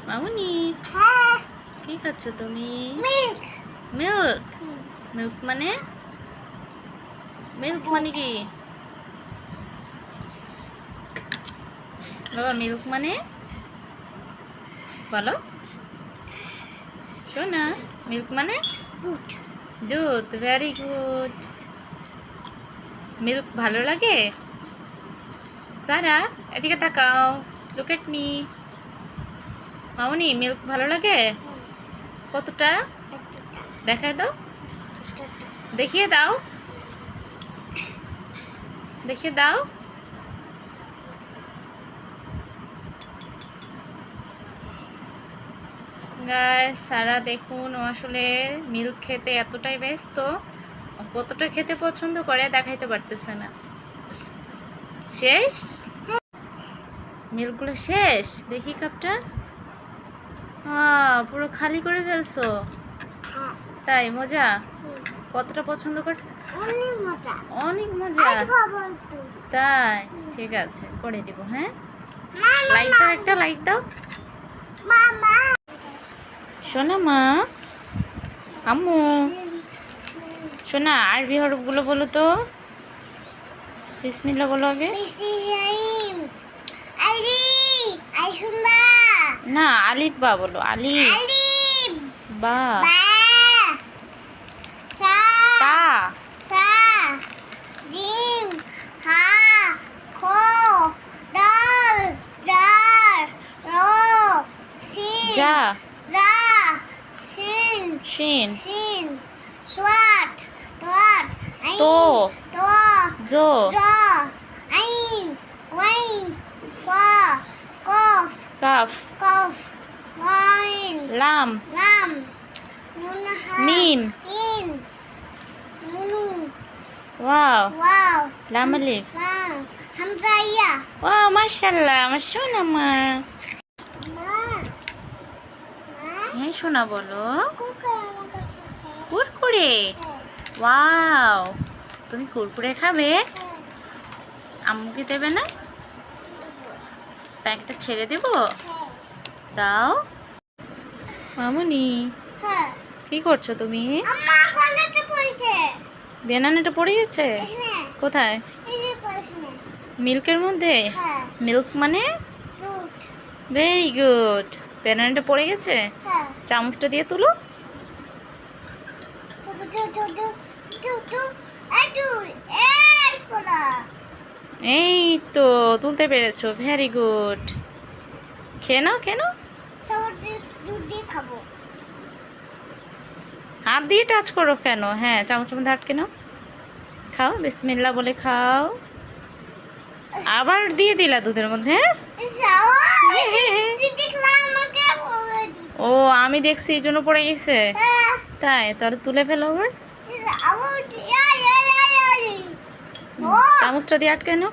মামুনি হ্যাঁ কি খাচ্ছ তুমি? Milk milk. মিল্ক মানে মিল্ক মানে কি বাবা? মিল্ক মানে বলো শোনা। মিল্ক মানে দুধ দুধ। Very good. মিল্ক ভালো লাগে? সারা এদিকে তাকাও, look at me. Mamuni milk ভালো লাগে? কতটা দেখায় দাও, দেখিয়ে দাও, দেখিয়ে দাও। গাইস সারা দেখুন, ও আসলে মিল্ক খেতে এতটাই ব্যস্ত, ও কতটা খেতে পছন্দ করে দেখাইতে পারতেছে না। শেষ মিল্কগুলো শেষ। দেখি কাপটা, পুরো খালি করে ফেলছো। হ্যাঁ তাই মজা? কতটা পছন্দ করে? অনেক মজা অনেক মজা। আর খাবো একটু তাই ঠিক আছে, করে দিব। হ্যাঁ, মামা লাইক দাও, একটা লাইক দাও। মামা শোনা মা, আম্মু শোনা, আরবি হরফগুলো বলো তো। বিসমিল্লাহ বলো আগে। বিসমিল্লাহিম আলি আইহুম্বা না, আলিফ বা বলো। আলিফ আলিম বা বা সা তা সা জিম হা খো দাল জার র সিন যা জা সিন শিন সিন সোয়াট তোয়াট আইন তো তো জো জা আইন ওয়াইন ওয়া কফ কাফ কফ ওয়াইন লাম লাম নুন হা মিম ইন নুনু ওয়াও ওয়াও লাম আলিফ। লাম হামজা ইয়া ওয়াও মাশাআল্লাহ, আমার সোনা মা। মা মা হ্যাঁ সোনা বলো। কুকুর আমার কাছে আছে কুরকুরে। ওয়াও, তুমি কুরকুরে খাবে? আম্মুকে দেবে না? প্যাকটা ছেড়ে দেব? দাও। মামুনি হ্যাঁ কি করছো তুমি? আম্মা কলেজে পড়ছে বেনানাটা পড়ে গেছে? এখানে কোথায়? এই যে এখানে মিল্কের মধ্যে? হ্যাঁ মিল্ক মানে দুধ ভেরি গুড। বেনানাটা পড়ে গেছে, হ্যাঁ চামচটা দিয়ে তুলো। এই তো তুলতে পেরেছো, ভেরি গুড। খেয়ে নাও, খেয়ে নাও। খাবো হাত দিয়ে টাচ করো কেন? হ্যাঁ, চামচের মধ্যে আটকে নাও। খাও, বিসমিল্লাহ বলে খাও। আবার দিয়ে দিলা দুধের মধ্যে? ও আমি দেখছি এই জন্য পড়ে গেছে। তাই তাহলে তুলে ফেলো আবার। চামচটা দিয়ে আটকে নাও।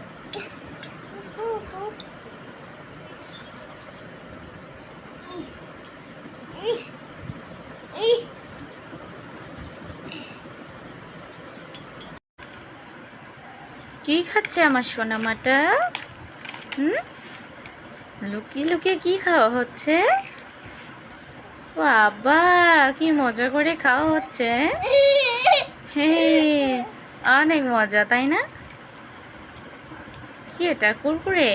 কি খাচ্ছে আমার সোনামাটা? লুকিয়ে লুকিয়ে কি খাওয়া হচ্ছে? বাবা কি মজা করে খাওয়া হচ্ছে। হে, অনেক মজা তাই না? কি এটা কুরকুরে?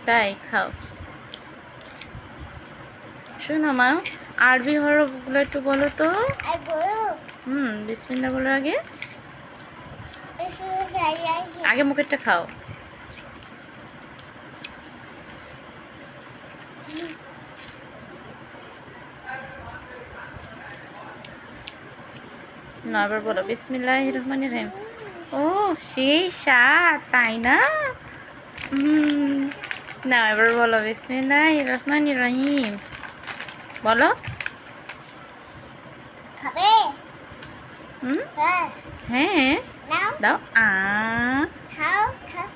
তাই খাও। শোনো মা, আরবি হরফগুলো একটু বলো তো। বিসমিল্লাহ বলো আগে। আগে মুখেরটা খাও। না, এবার বলো বিসমিল্লাহির রহমানির রহিম। ও সেই স্বাদ তাই না? না, এবার বলো বিসমিল্লাহির রহমানির রহিম। বলো। খাবে হ্যাঁ নাও দাও। খাও খাও